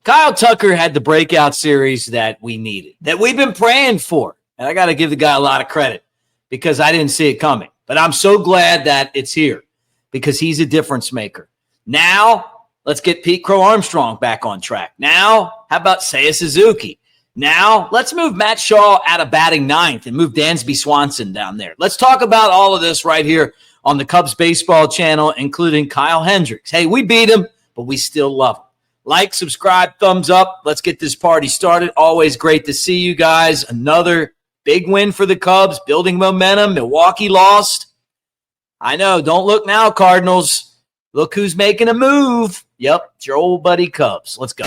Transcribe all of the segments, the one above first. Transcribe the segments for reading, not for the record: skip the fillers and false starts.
Kyle Tucker had the breakout series that we needed, that we've been praying for. And I got to give the guy a lot of credit because I didn't see it coming. But I'm so glad that it's here because he's a difference maker. Now, let's get Pete Crow-Armstrong back on track. Now, how about Seiya Suzuki? Now, let's move Matt Shaw out of batting ninth and move Dansby Swanson down there. Let's talk about all of this right here on the Cubs baseball channel, including Kyle Hendricks. Hey, we beat him, but we still love him. Like, subscribe, thumbs up. Let's get this party started. Always great to see you guys. Another big win for the Cubs, building momentum. Milwaukee lost. I know, don't look now, Cardinals. Look who's making a move. Yep, it's your old buddy Cubs. Let's go.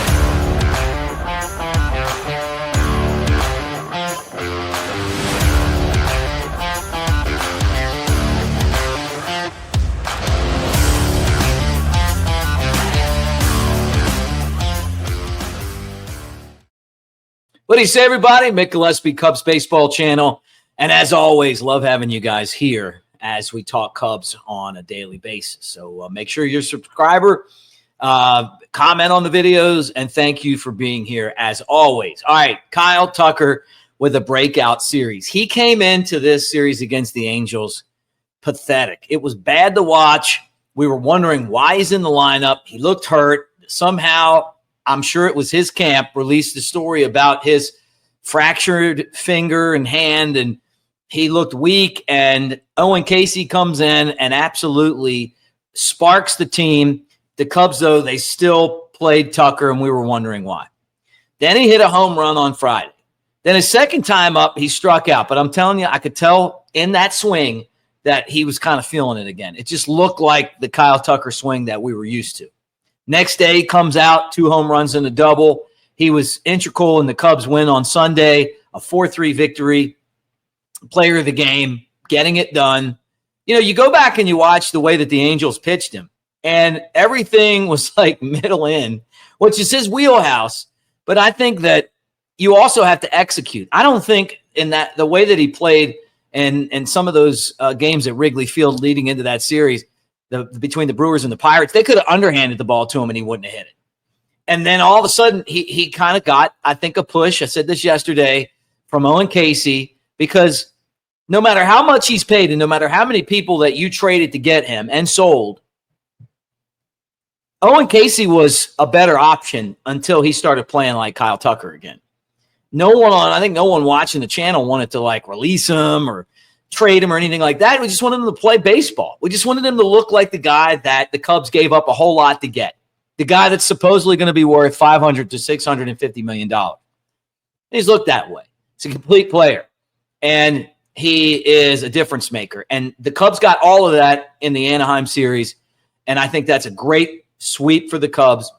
What do you say, everybody? Mick Gillespie, Cubs Baseball Channel. And as always, love having you guys here as we talk Cubs on a daily basis. So make sure you're a subscriber, comment on the videos, and thank you for being here as always. All right, Kyle Tucker with a breakout series. He came into this series against the Angels pathetic. It was bad to watch. We were wondering why he's in the lineup. He looked hurt. Somehow, I'm sure it was his camp, released a story about his fractured finger and hand, and he looked weak. And Owen Casey comes in and absolutely sparks the team. The Cubs, though, they still played Tucker, and we were wondering why. Then he hit a home run on Friday. Then his second time up, he struck out. But I'm telling you, I could tell in that swing that he was kind of feeling it again. It just looked like the Kyle Tucker swing that we were used to. Next day, he comes out, 2 home runs and a double. He was integral in the Cubs' win on Sunday, a 4-3 victory, player of the game, getting it done. You know, you go back and you watch the way that the Angels pitched him, and everything was like middle in, which is his wheelhouse. But I think that you also have to execute. I don't think in that the way that he played and some of those games at Wrigley Field leading into that series, between the Brewers and the Pirates, they could have underhanded the ball to him and he wouldn't have hit it. And then all of a sudden, he kind of got, I think, a push. I said this yesterday from Owen Casey, because no matter how much he's paid and no matter how many people that you traded to get him and sold, Owen Casey was a better option until he started playing like Kyle Tucker again. I think no one watching the channel wanted to like release him or trade him or anything like that. We just wanted him to play baseball. We just wanted him to look like the guy that the Cubs gave up a whole lot to get. The guy that's supposedly going to be worth $500 to $650 million. He's looked that way. He's a complete player. And he is a difference maker. And the Cubs got all of that in the Anaheim series. And I think that's a great sweep for the Cubs.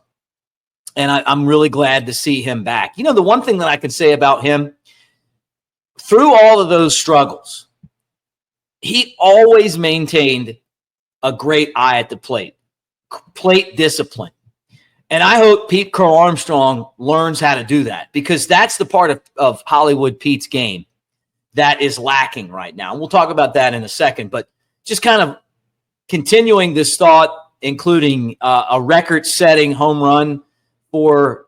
And I'm really glad to see him back. You know, the one thing that I can say about him, through all of those struggles, he always maintained a great eye at the plate discipline. And I hope Pete Crow-Armstrong learns how to do that, because that's the part of Hollywood Pete's game that is lacking right now. And we'll talk about that in a second, but just kind of continuing this thought, including a record-setting home run for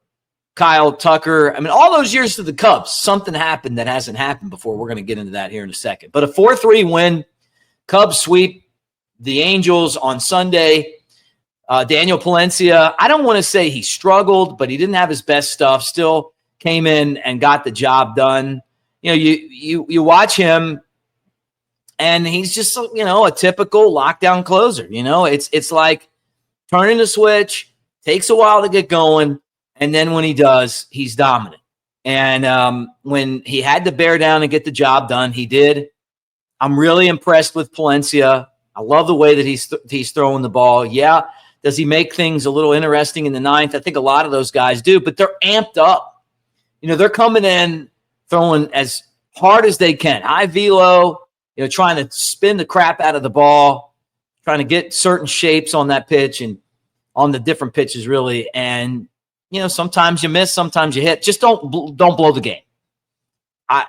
Kyle Tucker. I mean, all those years to the Cubs, something happened that hasn't happened before. We're going to get into that here in a second. But a 4-3 win, Cubs sweep the Angels on Sunday. Daniel Palencia, I don't want to say he struggled, but he didn't have his best stuff. Still came in and got the job done. You know, you watch him, and he's just, you know, a typical lockdown closer. You know, it's like turning the switch, takes a while to get going, and then when he does, he's dominant. And when he had to bear down and get the job done, he did. I'm really impressed with Palencia. I love the way that he's throwing the ball. Yeah. Does he make things a little interesting in the ninth? I think a lot of those guys do, but they're amped up. You know, they're coming in throwing as hard as they can. High velo, you know, trying to spin the crap out of the ball, trying to get certain shapes on that pitch and on the different pitches, really. And, you know, sometimes you miss, sometimes you hit. Just don't blow the game.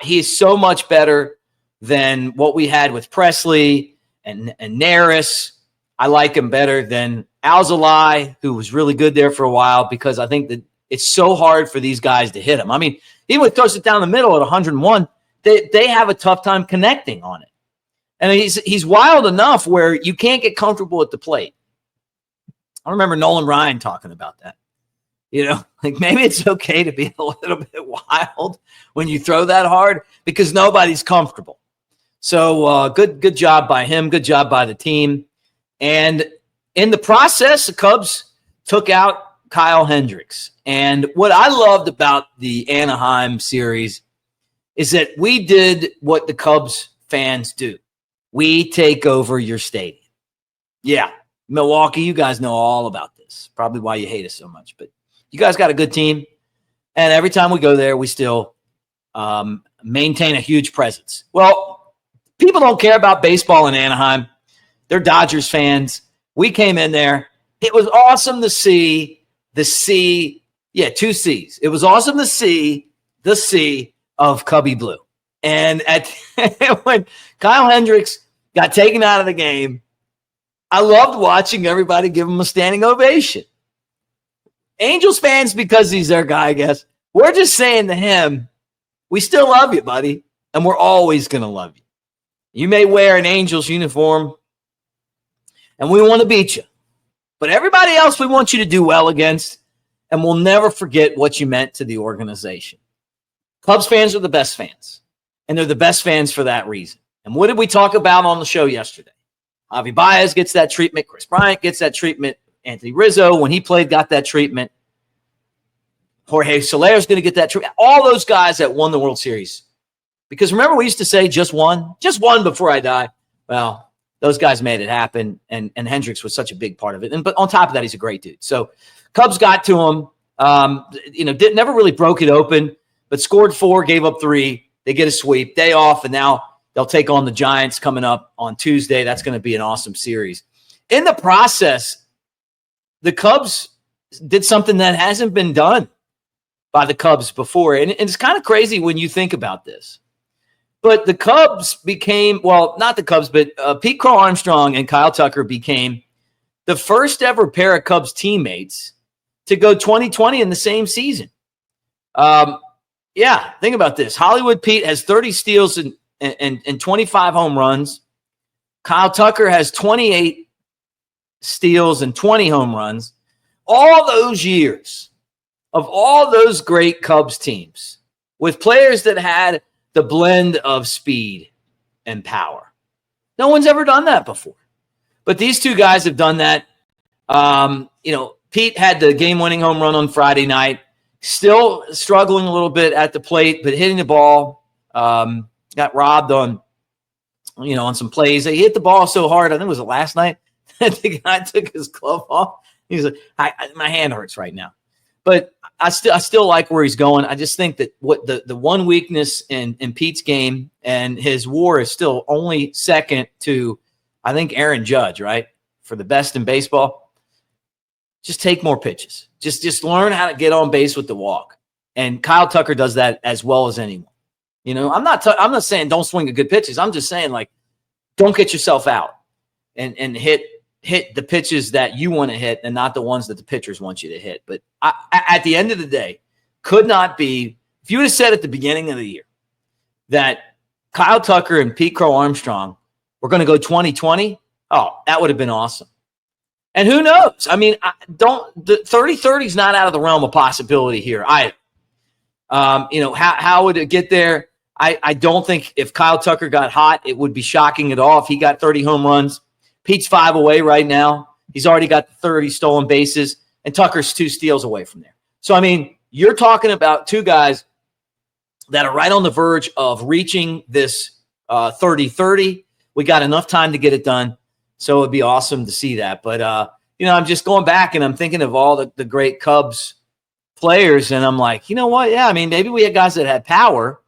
He is so much better than what we had with Presley and Neris. I like him better than Alzolay, who was really good there for a while, because I think that It's so hard for these guys to hit him. I mean, even when he throws it down the middle at 101, they have a tough time connecting on it. And he's wild enough where you can't get comfortable at the plate. I remember Nolan Ryan talking about that. Like maybe it's okay to be a little bit wild when you throw that hard because nobody's comfortable. So good job by him. Good job by the team. And in the process, the Cubs took out Kyle Hendricks. And what I loved about the Anaheim series is that we did what the Cubs fans do. We take over your stadium. Yeah, Milwaukee, you guys know all about this. Probably why you hate us so much. But you guys got a good team. And every time we go there, we still maintain a huge presence. Well, people don't care about baseball in Anaheim. They're Dodgers fans. We came in there. It was awesome to see the sea. Yeah, 2 C's. It was awesome to see the sea of Cubby Blue. And when Kyle Hendricks got taken out of the game, I loved watching everybody give him a standing ovation. Angels fans, because he's their guy, I guess, we're just saying to him, we still love you, buddy, and we're always going to love you. You may wear an Angels uniform, and we want to beat you. But everybody else we want you to do well against, and we'll never forget what you meant to the organization. Cubs fans are the best fans, and they're the best fans for that reason. And what did we talk about on the show yesterday? Javi Baez gets that treatment. Chris Bryant gets that treatment. Anthony Rizzo, when he played, got that treatment. Jorge Soler's going to get that treatment. All those guys that won the World Series. Because remember, we used to say just one before I die. Well, those guys made it happen, and Hendricks was such a big part of it. But on top of that, he's a great dude. So Cubs got to him. Never really broke it open, but scored 4, gave up 3. They get a sweep, day off, and now they'll take on the Giants coming up on Tuesday. That's going to be an awesome series. In the process, the Cubs did something that hasn't been done by the Cubs before. And it's kind of crazy when you think about this. But the Cubs became, well, not the Cubs, but Pete Crow-Armstrong and Kyle Tucker became the first ever pair of Cubs teammates to go 20-20 in the same season. Yeah, think about this. Hollywood Pete has 30 steals and 25 home runs. Kyle Tucker has 28 steals and 20 home runs. All those years of all those great Cubs teams with players that had the blend of speed and power. No one's ever done that before. But these two guys have done that. Pete had the game-winning home run on Friday night. Still struggling a little bit at the plate, but hitting the ball. Got robbed on some plays. He hit the ball so hard. I think it was last night. The guy took his glove off. He was like, my hand hurts right now. But I still like where he's going. I just think that what the one weakness in Pete's game, and his WAR is still only second to, I think, Aaron Judge, right? For the best in baseball. Just take more pitches. Just learn how to get on base with the walk. And Kyle Tucker does that as well as anyone. I'm not saying don't swing at good pitches. I'm just saying, like, don't get yourself out and hit the pitches that you want to hit and not the ones that the pitchers want you to hit. But at the end of the day, could not be, if you would have said at the beginning of the year that Kyle Tucker and Pete Crow-Armstrong were going to go 20-20, oh, that would have been awesome. And who knows? I mean, the 30-30 is not out of the realm of possibility here either. How would it get there? I don't think if Kyle Tucker got hot, it would be shocking at all if he got 30 home runs. Pete's 5 away right now. He's already got 30 stolen bases, and Tucker's 2 steals away from there. So, I mean, you're talking about two guys that are right on the verge of reaching this 30-30. We got enough time to get it done, so it'd be awesome to see that. But, I'm just going back, and I'm thinking of all the great Cubs players, and I'm like, you know what? Yeah, I mean, maybe we had guys that had power,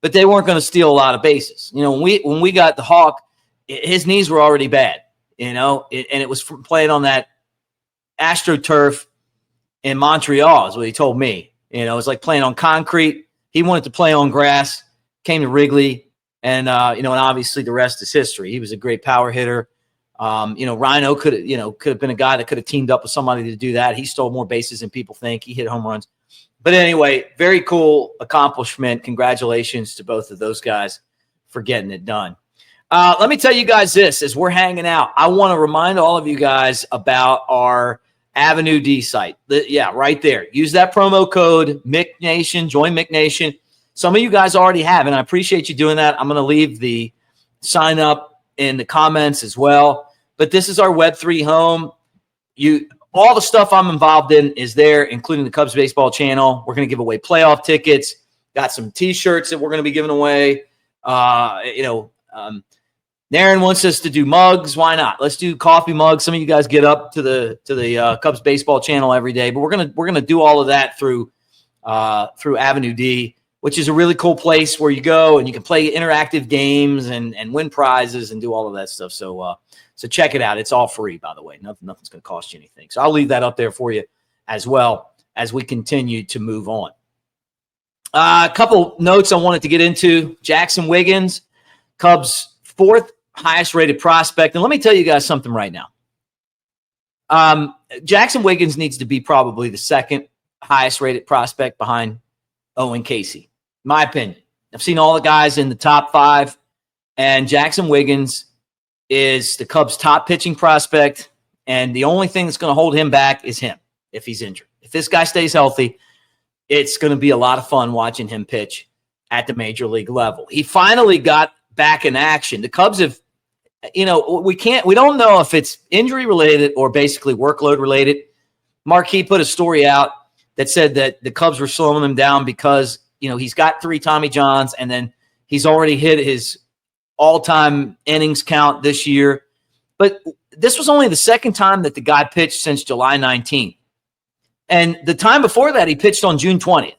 but they weren't going to steal a lot of bases. When we got the Hawk, his knees were already bad, and it was from playing on that AstroTurf in Montreal is what he told me. It was like playing on concrete. He wanted to play on grass, came to Wrigley, and, and obviously the rest is history. He was a great power hitter. Rhino could have been a guy that could have teamed up with somebody to do that. He stole more bases than people think. He hit home runs. But anyway, very cool accomplishment. Congratulations to both of those guys for getting it done. Let me tell you guys this, as we're hanging out, I want to remind all of you guys about our AveD site. Right there. Use that promo code Mick Nation, join Mick Nation. Some of you guys already have, and I appreciate you doing that. I'm going to leave the sign up in the comments as well. But this is our Web3 home. All the stuff I'm involved in is there, including the Cubs baseball channel. We're going to give away playoff tickets. Got some T-shirts that we're going to be giving away. Naren wants us to do mugs. Why not? Let's do coffee mugs. Some of you guys get up to the Cubs baseball channel every day, but we're gonna do all of that through AveD, which is a really cool place where you go and you can play interactive games and win prizes and do all of that stuff. So check it out. It's all free, by the way. Nothing's going to cost you anything. So I'll leave that up there for you as well as we continue to move on. A couple notes I wanted to get into. Jaxon Wiggins, Cubs' 4th highest rated prospect. And let me tell you guys something right now. Jaxon Wiggins needs to be probably the 2nd highest rated prospect behind Owen Casey. My opinion. I've seen all the guys in the top 5, and Jaxon Wiggins is the Cubs' top pitching prospect, and the only thing that's going to hold him back is him if he's injured. If this guy stays healthy, it's going to be a lot of fun watching him pitch at the major league level. He finally got back in action. The Cubs have, we don't know if it's injury related or basically workload related. Marquis put a story out that said that the Cubs were slowing him down because, he's got 3 Tommy Johns, and then he's already hit his all-time innings count this year. But this was only the 2nd time that the guy pitched since July 19th. And the time before that, he pitched on June 20th.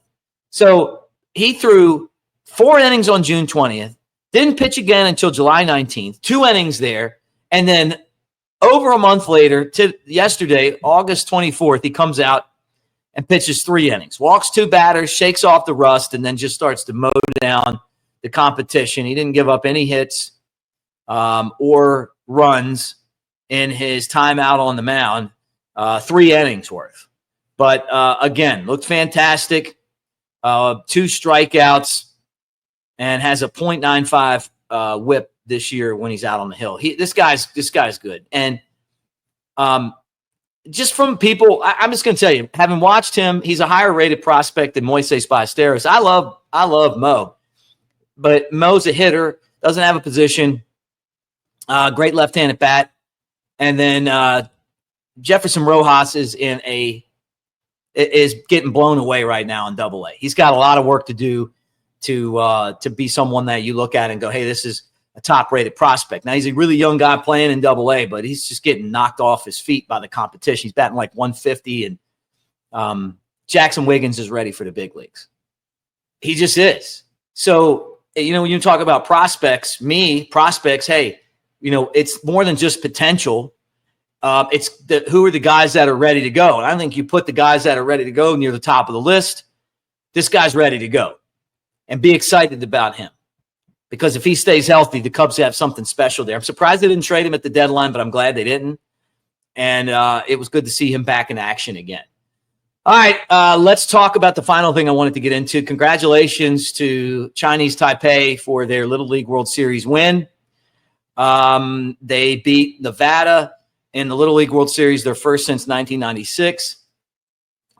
So he threw 4 innings on June 20th, didn't pitch again until July 19th, 2 innings there. And then over a month later, to yesterday, August 24th, he comes out and pitches 3 innings, walks 2 batters, shakes off the rust, and then just starts to mow down the competition. He didn't give up any hits or runs in his time out on the mound, 3 innings worth. But again, looked fantastic. 2 strikeouts and has a .95 whip this year when he's out on the hill. This guy's good. And just from people, I'm just going to tell you, having watched him, he's a higher rated prospect than Moises Ballesteros. I love Mo, but Mo's a hitter, doesn't have a position, great left-handed bat. And then Jefferson Rojas is getting blown away right now in Double-A. He's got a lot of work to do to be someone that you look at and go, hey, this is a top-rated prospect. Now, he's a really young guy playing in Double-A, but he's just getting knocked off his feet by the competition. He's batting like 150, and Jaxon Wiggins is ready for the big leagues. He just is. So, when you talk about prospects, hey, it's more than just potential. It's who are the guys that are ready to go. And I think you put the guys that are ready to go near the top of the list. This guy's ready to go. And be excited about him. Because if he stays healthy, the Cubs have something special there. I'm surprised they didn't trade him at the deadline, but I'm glad they didn't. And it was good to see him back in action again. All right, let's talk about the final thing I wanted to get into. Congratulations to Chinese Taipei for their Little League World Series win. They beat Nevada in the Little League World Series, their first since 1996.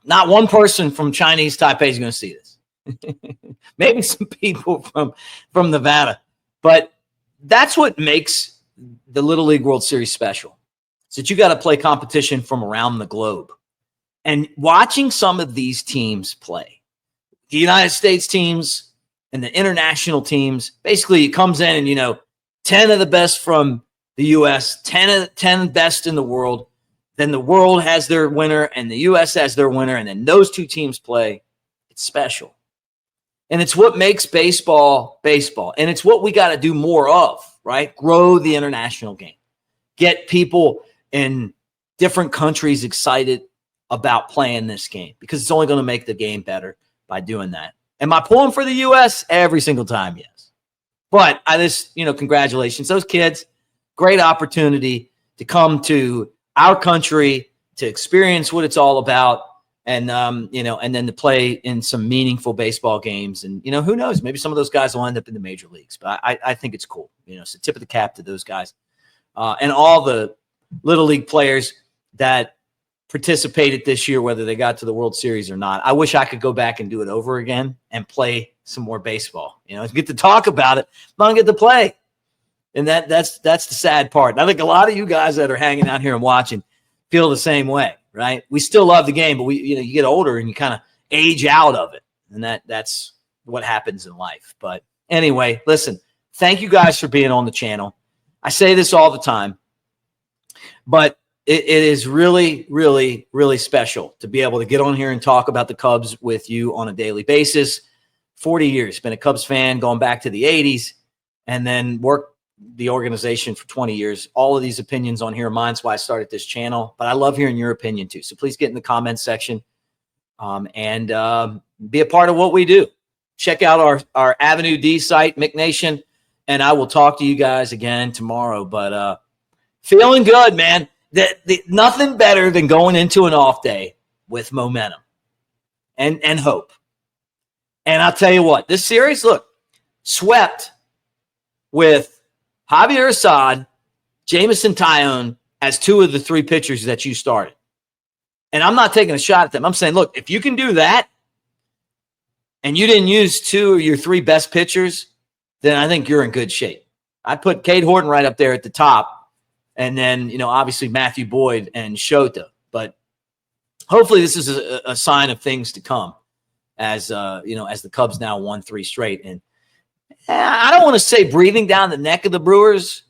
Not one person from Chinese Taipei is going to see this. Maybe some people from Nevada. But that's what makes the Little League World Series special. Is that you got to play competition from around the globe. And watching some of these teams play, the United States teams and the international teams, basically it comes in and, 10 of the best from the U.S., 10 best in the world. Then the world has their winner and the U.S. has their winner. And then those 2 teams play. It's special. And it's what makes baseball baseball. And it's what we got to do more of, right? Grow the international game. Get people in different countries excited about playing this game because it's only going to make the game better by doing that. Am I pulling for the U.S. every single time? Yes. But congratulations. Those kids, great opportunity to come to our country to experience what it's all about. And, and then to play in some meaningful baseball games. And, who knows, maybe some of those guys will end up in the major leagues, but I think it's cool. So tip of the cap to those guys and all the little league players that participated this year, whether they got to the World Series or not. I wish I could go back and do it over again and play some more baseball, get to talk about it, but I don't get to play. And that's the sad part. And I think a lot of you guys that are hanging out here and watching feel the same way. Right. We still love the game, but you get older and you kind of age out of it. And that's what happens in life. But anyway, listen, thank you guys for being on the channel. I say this all the time, but it is really, really, really special to be able to get on here and talk about the Cubs with you on a daily basis. 40 years, been a Cubs fan going back to the 80s, and then worked the organization for 20 years. All of these opinions on here are mine. That's why I started this channel, but I love hearing your opinion too. So please get in the comments section and be a part of what we do. Check out our AveD site, Mick Nation, and I will talk to you guys again tomorrow. But feeling good, man. Nothing better than going into an off day with momentum and hope. And I'll tell you what, this series, look, swept with Javier Assad, Jameson Taillon as two of the three pitchers that you started. And I'm not taking a shot at them. I'm saying, look, if you can do that and you didn't use two of your three best pitchers, then I think you're in good shape. I put Cade Horton right up there at the top. And then, obviously Matthew Boyd and Shota. But hopefully this is a sign of things to come as the Cubs now won 3 straight. And I don't want to say breathing down the neck of the Brewers,